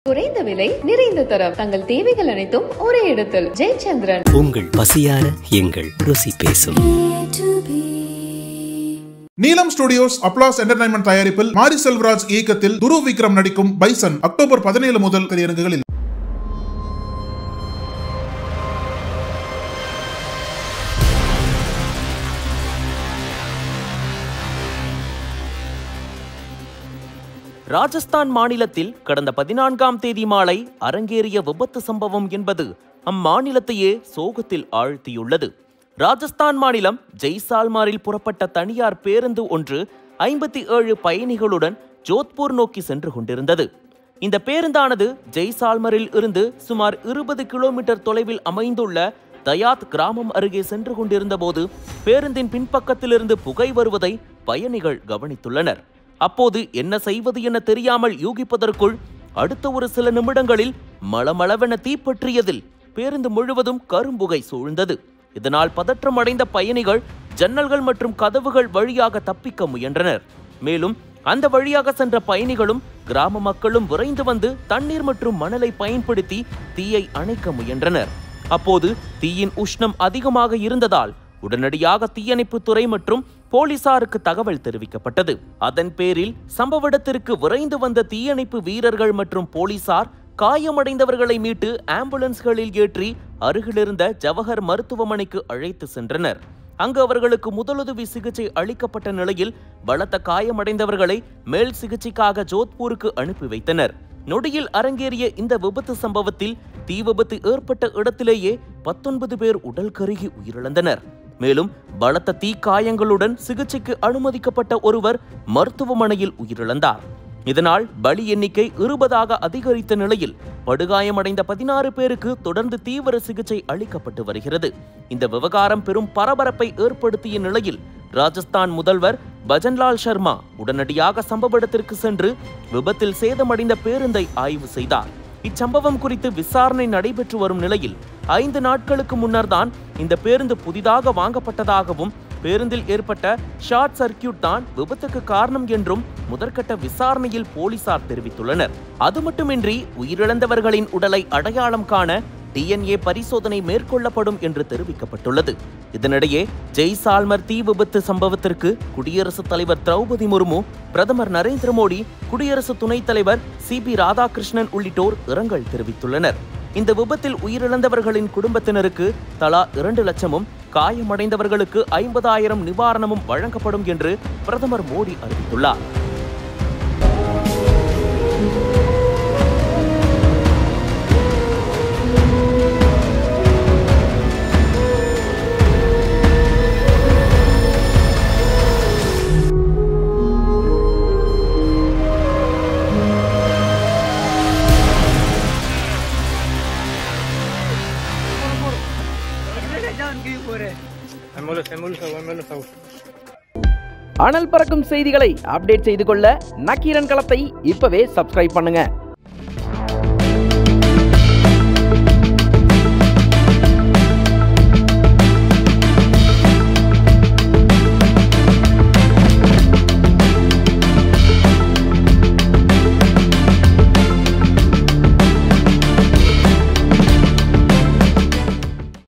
குறைந்த விலை நிறைந்த தரம் தங்கள் தேவைகள் அனைத்தும் ஒரே இடத்தில் ஜெயச்சந்திரன். உங்கள் பசியார எங்கள் ருசி பேசும். நீலம் ஸ்டுடியோஸ் அப்ளாஸ் என்டர்டைன்மெண்ட் தயாரிப்பில் மாரி செல்வராஜ் இயக்கத்தில் துருவ் விக்ரம் நடிக்கும் பைசன் அக்டோபர் 17 முதல் திரையரங்குகளில். ராஜஸ்தான் மாநிலத்தில் கடந்த 14ஆம் தேதி மாலை அரங்கேறிய விபத்து சம்பவம் என்பது அம்மாநிலத்தையே சோகத்தில் ஆழ்த்தியுள்ளது. ராஜஸ்தான் மாநிலம் ஜெய்சால்மரில் புறப்பட்ட தனியார் பேருந்து ஒன்று 57 பயணிகளுடன் ஜோத்பூர் நோக்கி சென்று கொண்டிருந்தது. இந்த பேருந்தானது ஜெய்சால்மரில் இருந்து சுமார் 20 கிலோமீட்டர் தொலைவில் அமைந்துள்ள தயாத் கிராமம் அருகே சென்று கொண்டிருந்த போது பேருந்தின் பின்பக்கத்திலிருந்து புகை வருவதை பயணிகள் கவனித்துள்ளனர். அப்போது என்ன செய்வது என தெரியாமல் யூகிப்பதற்குள் அடுத்த ஒரு சில நிமிடங்களில் மளமளவென தீப்பற்றியதில் பேருந்து முழுவதும் கரும்புகை சூழ்ந்தது. இதனால் பதற்றம் அடைந்த பயணிகள் ஜன்னல்கள் மற்றும் கதவுகள் வழியாக தப்பிக்க முயன்றனர். மேலும் அந்த வழியாக சென்ற பயணிகளும் கிராம மக்களும் விரைந்து வந்து தண்ணீர் மற்றும் மணலை பயன்படுத்தி தீயை அணைக்க முயன்றனர். அப்போது தீயின் உஷ்ணம் அதிகமாக இருந்ததால் உடனடியாக தீயணைப்புத்துறை மற்றும் போலீசாருக்கு தகவல் தெரிவிக்கப்பட்டது. அதன் பேரில் சம்பவ இடத்திற்கு விரைந்து வந்த தீயணைப்பு வீரர்கள் மற்றும் போலீசார் காயமடைந்தவர்களை மீட்டு ஆம்புலன்ஸ்களில் ஏற்றி அருகிலிருந்த ஜவஹர் மருத்துவமனைக்கு அழைத்து சென்றனர். அங்கு அவர்களுக்கு முதலுதவி சிகிச்சை அளிக்கப்பட்ட நிலையில் பலத்த காயமடைந்தவர்களை மேல் சிகிச்சைக்காக ஜோத்பூருக்கு அனுப்பி வைத்தனர். நொடியில் அரங்கேறிய இந்த விபத்து சம்பவத்தில் தீ விபத்து ஏற்பட்ட இடத்திலேயே 19 பேர் உடல் கருகி உயிரிழந்தனர். மேலும் பலத்த தீ காயங்களுடன் சிகிச்சைக்கு அனுமதிக்கப்பட்ட ஒருவர் மருத்துவமனையில் உயிரிழந்தார். இதனால் பலி எண்ணிக்கை 20ஆக அதிகரித்த நிலையில் படுகாயமடைந்த 16 பேருக்கு தொடர்ந்து தீவிர சிகிச்சை அளிக்கப்பட்டு வருகிறது. இந்த விவகாரம் பெரும் பரபரப்பை ஏற்படுத்திய நிலையில் ராஜஸ்தான் முதல்வர் பஜன்லால் சர்மா உடனடியாக சம்பவ இடத்திற்கு சென்று விபத்தில் சேதமடைந்த பேருந்தை ஆய்வு செய்தார். இச்சம்பவம் குறித்து விசாரணை நடைபெற்று வரும் நிலையில் 5 நாட்களுக்கு முன்னர் தான் இந்த பேருந்து புதிதாக வாங்கப்பட்டதாகவும் பேருந்தில் ஏற்பட்ட ஷார்ட் சர்க்கியூட் தான் விபத்துக்கு காரணம் என்றும் முதற்கட்ட விசாரணையில் போலீசார் தெரிவித்துள்ளனர். அது மட்டுமின்றி உயிரிழந்தவர்களின் உடலை அடையாளம் காண DNA பரிசோதனை மேற்கொள்ளப்படும் என்று தெரிவிக்கப்பட்டுள்ளது. இதனிடையே ஜெய்சால்மர் தீ விபத்து சம்பவத்திற்கு குடியரசுத் தலைவர் திரௌபதி முர்மு, பிரதமர் நரேந்திர மோடி, குடியரசு துணைத் தலைவர் CP ராதாகிருஷ்ணன் உள்ளிட்டோர் இரங்கல் தெரிவித்துள்ளனர். இந்த விபத்தில் உயிரிழந்தவர்களின் குடும்பத்தினருக்கு தலா 2 லட்சமும் காயமடைந்தவர்களுக்கு 50,000 நிவாரணமும் வழங்கப்படும் என்று பிரதமர் மோடி அறிவித்துள்ளார். அனல் பறக்கும் செய்திகளை அப்டேட் செய்து கொள்ள நக்கீரன் களத்தை இப்பவே சப்ஸ்கிரைப் பண்ணுங்க.